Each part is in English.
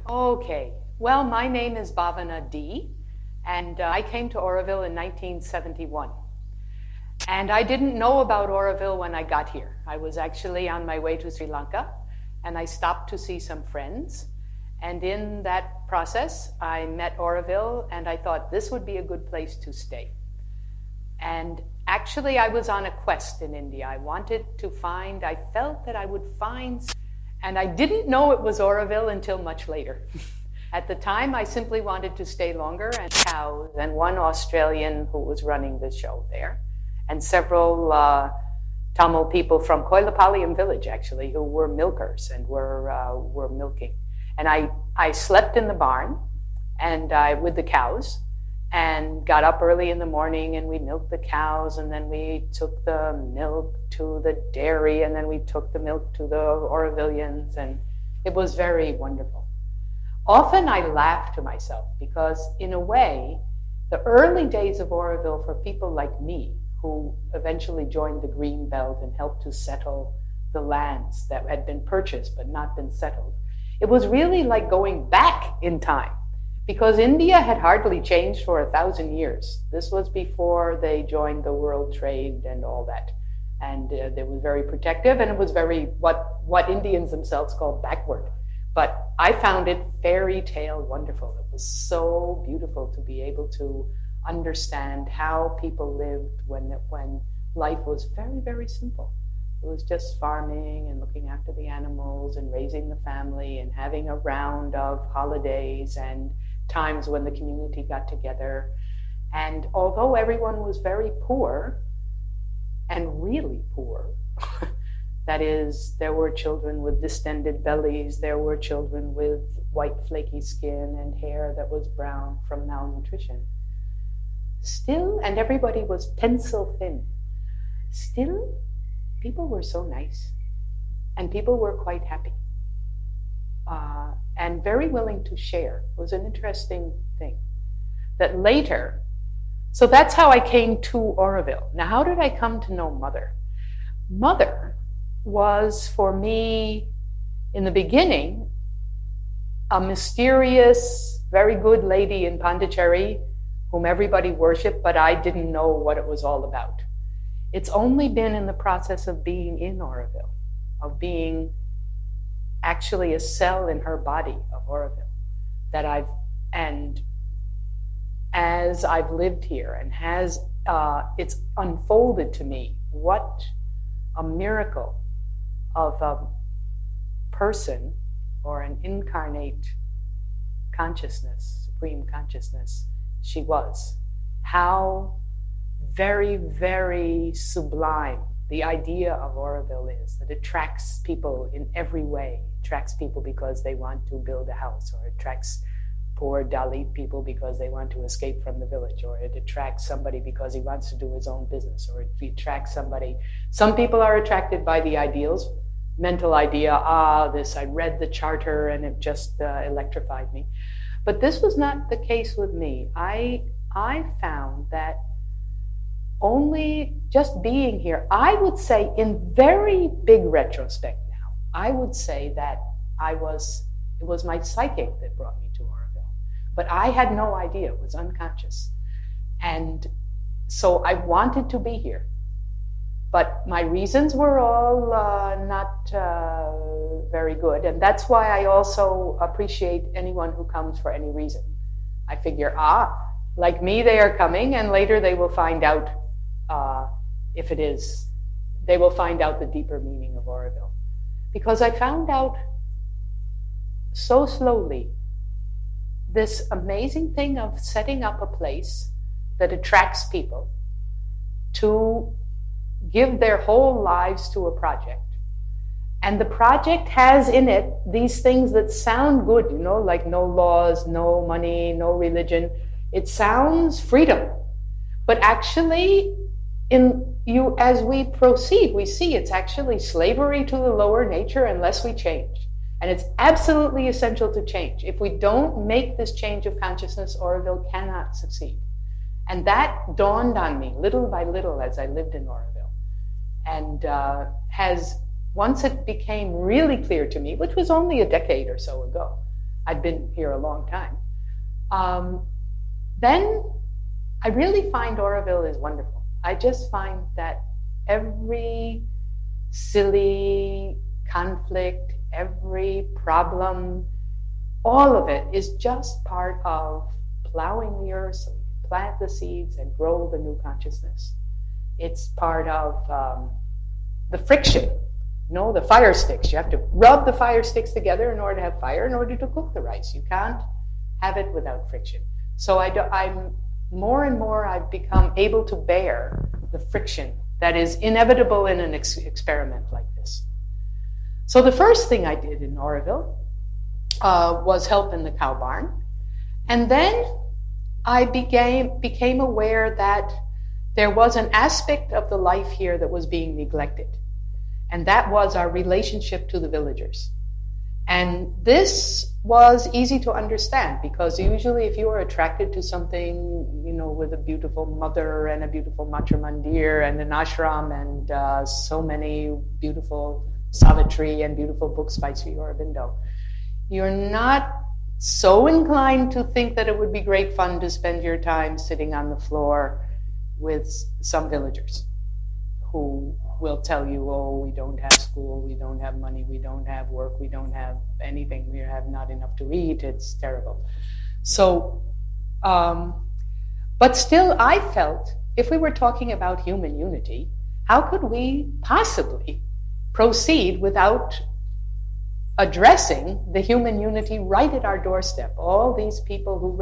Okay. Well, my name is Bhavana Dee, and I came to Auroville in 1971. And I didn't know about Auroville when I got here. I was actually on my way to Sri Lanka, and I stopped to see some friends. And in that process, I met Auroville, and I thought this would be a good place to stay. And actually, I was on a quest in India. I felt that I would find, and I didn't know it was Auroville until much later. At the time, I simply wanted to stay longer, and cows, and one Australian who was running the show there, and several Tamil people from Koilapaliyam village, actually, who were milkers and were milking. And I slept in the barn and with the cows, and got up early in the morning, and we milked the cows, and then we took the milk to the dairy, and then we took the milk to the Aurovilians, and it was very wonderful. Often I laugh to myself because, in a way, the early days of Auroville for people like me, who eventually joined the Green Belt and helped to settle the lands that had been purchased but not been settled, it was really like going back in time. Because India had hardly changed for 1,000 years. This was before they joined the world trade and all that. And they were very protective, and it was very, what Indians themselves call backward. But I found it fairy tale wonderful. It was so beautiful to be able to understand how people lived when life was very, very simple. It was just farming and looking after the animals and raising the family and having a round of holidays and times when the community got together. And although everyone was very poor, and really poor, that is, there were children with distended bellies, there were children with white flaky skin and hair that was brown from malnutrition. Still, and everybody was pencil thin, still, people were so nice, and people were quite happy. And very willing to share. It was an interesting thing. That later, so that's how I came to Auroville. Now, how did I come to know Mother? Mother was, for me, in the beginning, a mysterious, very good lady in Pondicherry, whom everybody worshipped, but I didn't know what it was all about. It's only been in the process of being in Auroville, of being actually a cell in her body of Auroville, that and as I've lived here and it's unfolded to me what a miracle of a person or an incarnate consciousness, supreme consciousness she was. How very, very sublime the idea of Auroville is, that it attracts people in every way. It attracts people because they want to build a house, or it attracts poor Dalit people because they want to escape from the village, or it attracts somebody because he wants to do his own business, or it attracts somebody. Some people are attracted by the ideals, mental idea, I read the charter and it just electrified me. But this was not the case with me. I found that only just being here, I would say in very big retrospect now, I would say that it was my psychic that brought me to Auroville. But I had no idea, it was unconscious. And so I wanted to be here. But my reasons were all not very good. And that's why I also appreciate anyone who comes for any reason. I figure, like me, they are coming, and later they will find out they will find out the deeper meaning of Auroville. Because I found out so slowly this amazing thing of setting up a place that attracts people to give their whole lives to a project. And the project has in it these things that sound good, like no laws, no money, no religion. It sounds freedom. But actually, as we proceed, we see it's actually slavery to the lower nature unless we change. And it's absolutely essential to change. If we don't make this change of consciousness, Auroville cannot succeed. And that dawned on me little by little as I lived in Auroville. And once it became really clear to me, which was only a decade or so ago, I'd been here a long time. Then I really find Auroville is wonderful. I just find that every silly conflict, every problem, all of it is just part of plowing the earth so we can plant the seeds and grow the new consciousness. It's part of the friction, the fire sticks. You have to rub the fire sticks together in order to have fire, in order to cook the rice. You can't have it without friction. So I'm more and more I've become able to bear the friction that is inevitable in an experiment like this. So the first thing I did in Auroville was help in the cow barn. And then I became aware that there was an aspect of the life here that was being neglected. And that was our relationship to the villagers. And this was easy to understand, because usually if you are attracted to something, with a beautiful mother and a beautiful Matra Mandir and an ashram and so many beautiful Savitri and beautiful books by Sri Aurobindo, you're not so inclined to think that it would be great fun to spend your time sitting on the floor with some villagers who will tell you, oh, we don't have school, we don't have money, we don't have work, we don't have anything, we have not enough to eat, it's terrible. So, but still I felt, if we were talking about human unity, how could we possibly proceed without addressing the human unity right at our doorstep? All these people who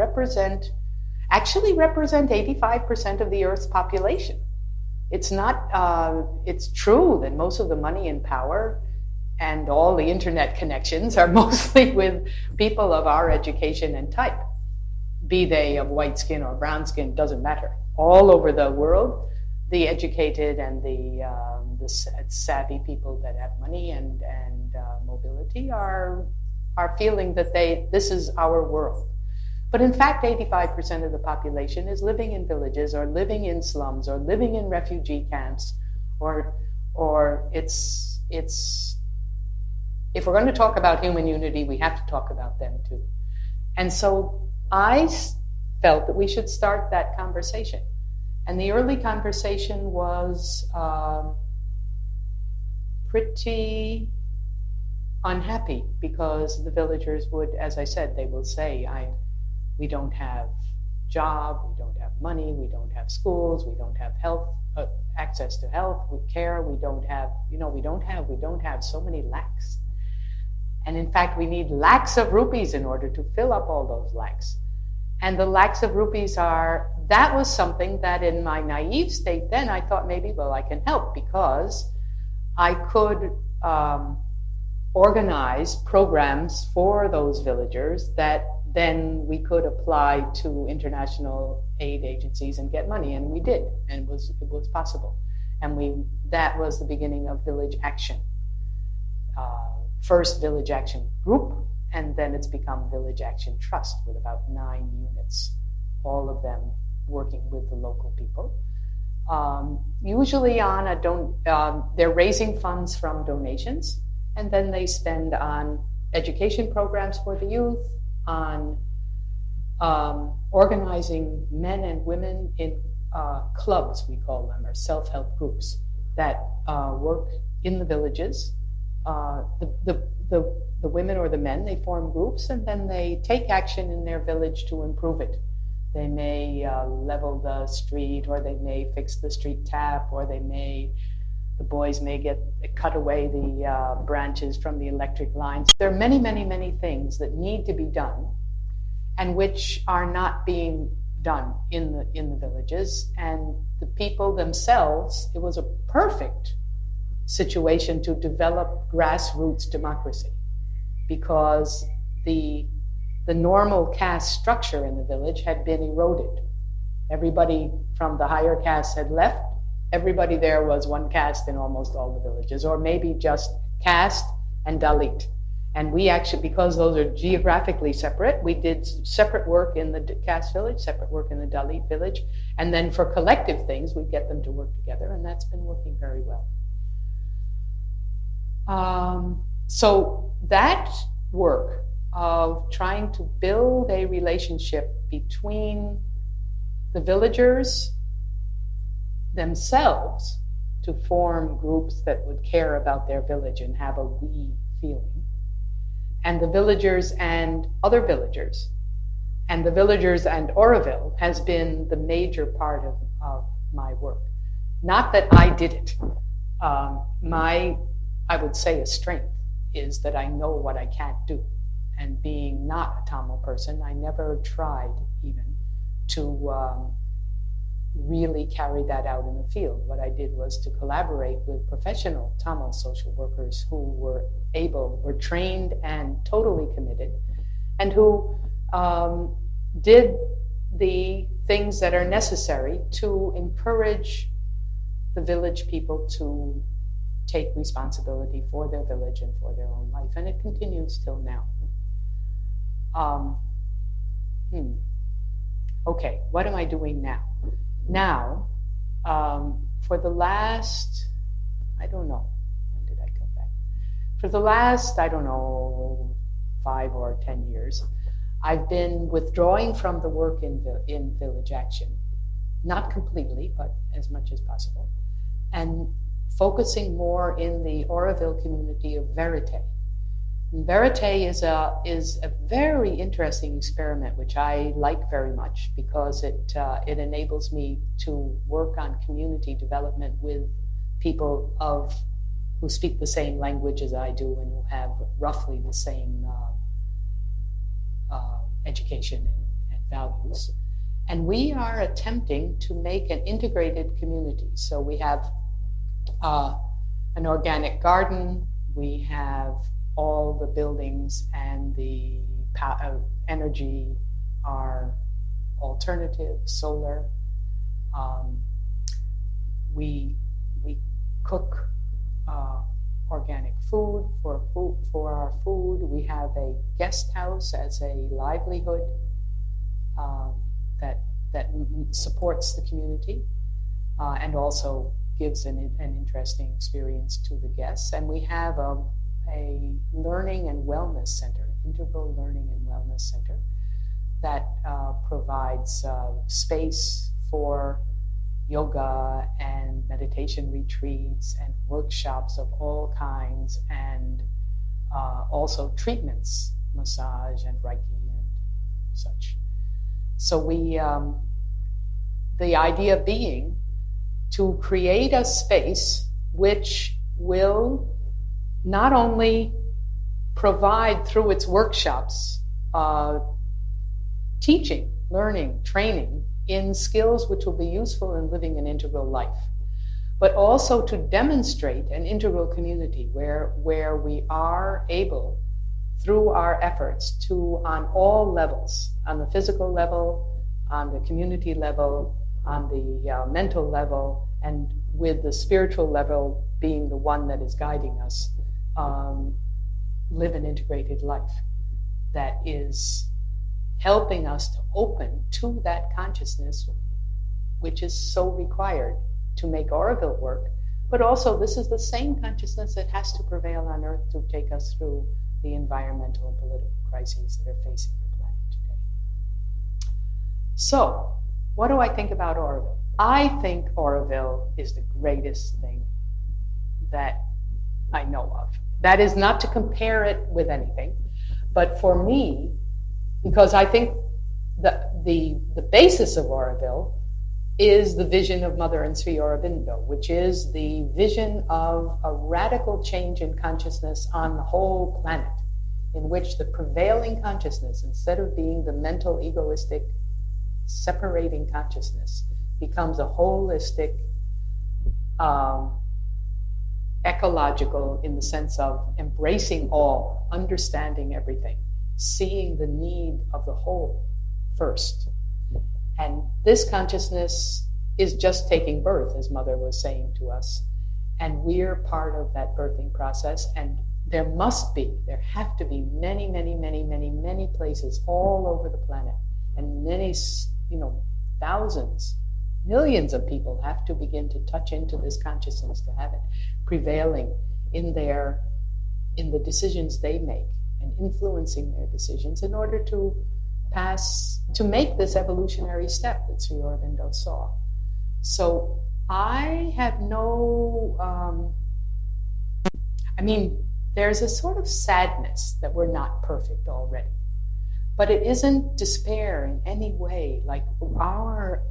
actually represent 85% of the Earth's population. It's not, it's true that most of the money and power and all the internet connections are mostly with people of our education and type. Be they of white skin or brown skin, doesn't matter. All over the world, the educated and the savvy people that have money and mobility are feeling that this is our world. But in fact, 85% of the population is living in villages or living in slums or living in refugee camps, or it's if we're going to talk about human unity, we have to talk about them too. And so I felt that we should start that conversation. And the early conversation was pretty unhappy, because the villagers would, as I said, they will say, we don't have job, we don't have money, we don't have schools, we don't have health, access to health, care, we don't have so many lakhs. And in fact, we need lakhs of rupees in order to fill up all those lakhs. And the lakhs of rupees that was something that in my naive state then I thought maybe, well, I can help, because I could organize programs for those villagers that then we could apply to international aid agencies and get money, and we did, and it was possible. And that was the beginning of Village Action. First Village Action Group, and then it's become Village Action Trust with about 9 units, all of them working with the local people. Usually they're raising funds from donations, and then they spend on education programs for the youth, on organizing men and women in clubs, we call them, or self-help groups that work in the villages. The women or the men, they form groups, and then they take action in their village to improve it. They may level the street, or they may fix the street tap, or the boys may cut away the branches from the electric lines. There are many, many, many things that need to be done, and which are not being done in the villages. And the people themselves, it was a perfect situation to develop grassroots democracy, because the normal caste structure in the village had been eroded. Everybody from the higher caste had left. Everybody there was one caste in almost all the villages, or maybe just caste and Dalit. And we actually, because those are geographically separate, we did separate work in the caste village, separate work in the Dalit village, and then for collective things, we get them to work together, and that's been working very well. So that work of trying to build a relationship between the villagers themselves to form groups that would care about their village and have a we feeling, and the villagers and other villagers, and the villagers and Auroville has been the major part of my work. Not that I did it. I would say a strength is that I know what I can't do. And being not a Tamil person, I never tried even to really carry that out in the field. What I did was to collaborate with professional Tamil social workers who were trained and totally committed, and who did the things that are necessary to encourage the village people to take responsibility for their village and for their own life. And it continues till now. Okay, what am I doing now? Now, for the last, I don't know, when did I come back? For the last, 5 or 10 years, I've been withdrawing from the work in Village Action, not completely, but as much as possible, and focusing more in the Auroville community of Verite. And Verite is a very interesting experiment, which I like very much because it enables me to work on community development with people who speak the same language as I do and who have roughly the same education and values. And we are attempting to make an integrated community. So we have an organic garden, we have all the buildings and the energy are alternative, solar. We cook organic food for our food. We have a guest house as a livelihood that supports the community and also gives an interesting experience to the guests. And we have a learning and wellness center, integral learning and wellness center that provides space for yoga and meditation retreats and workshops of all kinds, and also treatments, massage and Reiki and such. So the idea being to create a space which will not only provide through its workshops teaching, learning, training in skills which will be useful in living an integral life, but also to demonstrate an integral community where we are able, through our efforts, to, on all levels, on the physical level, on the community level, on the mental level, and with the spiritual level being the one that is guiding us, live an integrated life that is helping us to open to that consciousness, which is so required to make Auroville work. But also, this is the same consciousness that has to prevail on Earth to take us through the environmental and political crises that are facing the planet today. So, what do I think about Auroville? I think Auroville is the greatest thing that I know of. That is not to compare it with anything, but for me, because I think the basis of Auroville is the vision of Mother and Sri Aurobindo, which is the vision of a radical change in consciousness on the whole planet, in which the prevailing consciousness, instead of being the mental, egoistic, separating consciousness, becomes a holistic, ecological, in the sense of embracing all, understanding everything, seeing the need of the whole first. And this consciousness is just taking birth, as Mother was saying to us. And we're part of that birthing process. And there have to be many, many, many, many, many places all over the planet. And many, thousands, millions of people have to begin to touch into this consciousness to have it prevailing in the decisions they make and influencing their decisions in order to make this evolutionary step that Sri Aurobindo saw. So I have no, there's a sort of sadness that we're not perfect already. But it isn't despair in any way. Like our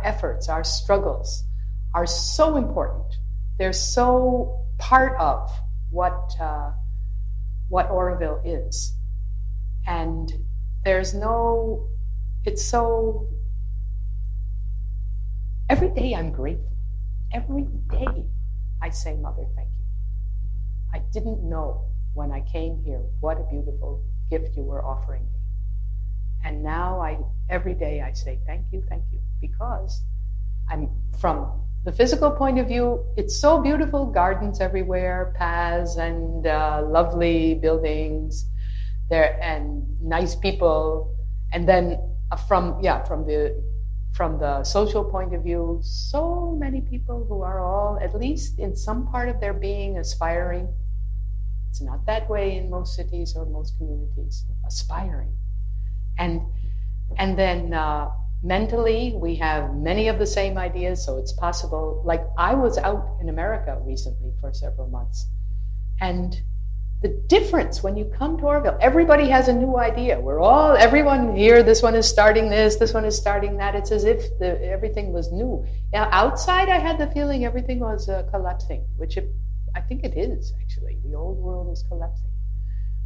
efforts, our struggles are so important. They're so part of what Auroville is. And every day I'm grateful. Every day I say, Mother, thank you. I didn't know when I came here what a beautiful gift you were offering me. And now every day I say, thank you, because I'm from the physical point of view, it's so beautiful, gardens everywhere, paths and lovely buildings there and nice people. And then from the social point of view, so many people who are all, at least in some part of their being, aspiring. It's not that way in most cities or most communities, aspiring. And then mentally, we have many of the same ideas, so it's possible. Like I was out in America recently for several months, and the difference when you come to Auroville, everybody has a new idea. Everyone here, this one is starting this one is starting that. It's as if everything was new. Now, outside, I had the feeling everything was collapsing, which I think it is, actually. The old world is collapsing.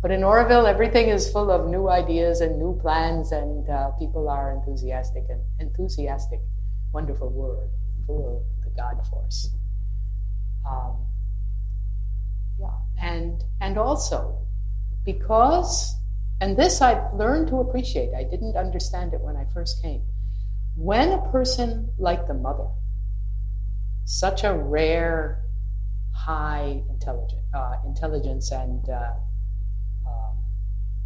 But in Auroville, everything is full of new ideas and new plans, and people are enthusiastic, wonderful word, full of the God force. And also, because, and this I've learned to appreciate, I didn't understand it when I first came. When a person like the Mother, such a rare, high intelligence and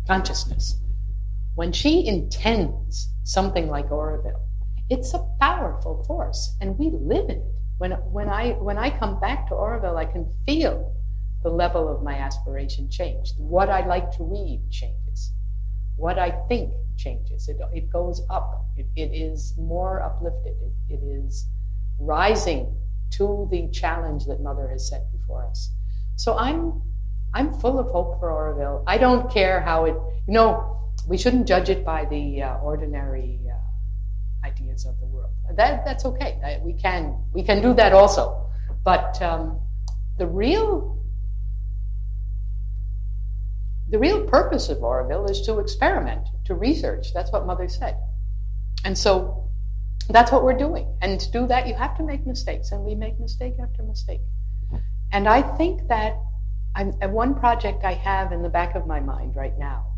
consciousness, when she intends something like Auroville, it's a powerful force, and we live in it. When I come back to Auroville, I can feel the level of my aspiration change. What I like to read changes. What I think changes. It goes up. It is more uplifted. It is rising to the challenge that Mother has set before us. So I'm full of hope for Auroville. I don't care how we shouldn't judge it by the ordinary ideas of the world. That's okay. We can do that also. But the real purpose of Auroville is to experiment, to research. That's what Mother said. And so that's what we're doing. And to do that, you have to make mistakes, and we make mistake after mistake. And I think that one project I have in the back of my mind right now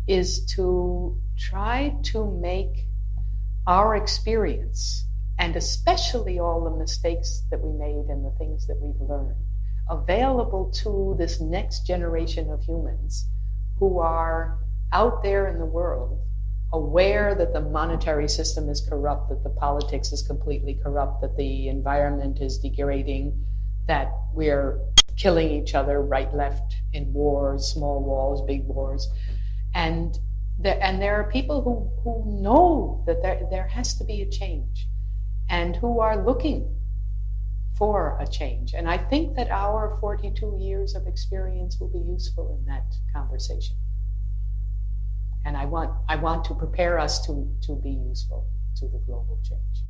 is to try to make our experience, and especially all the mistakes that we made and the things that we've learned, available to this next generation of humans who are out there in the world, aware that the monetary system is corrupt, that the politics is completely corrupt, that the environment is degrading, that we're killing each other right, left, in wars, small wars, big wars. And there are people who know that there has to be a change, and who are looking for a change. And I think that our 42 years of experience will be useful in that conversation. And I want to prepare us to be useful to the global change.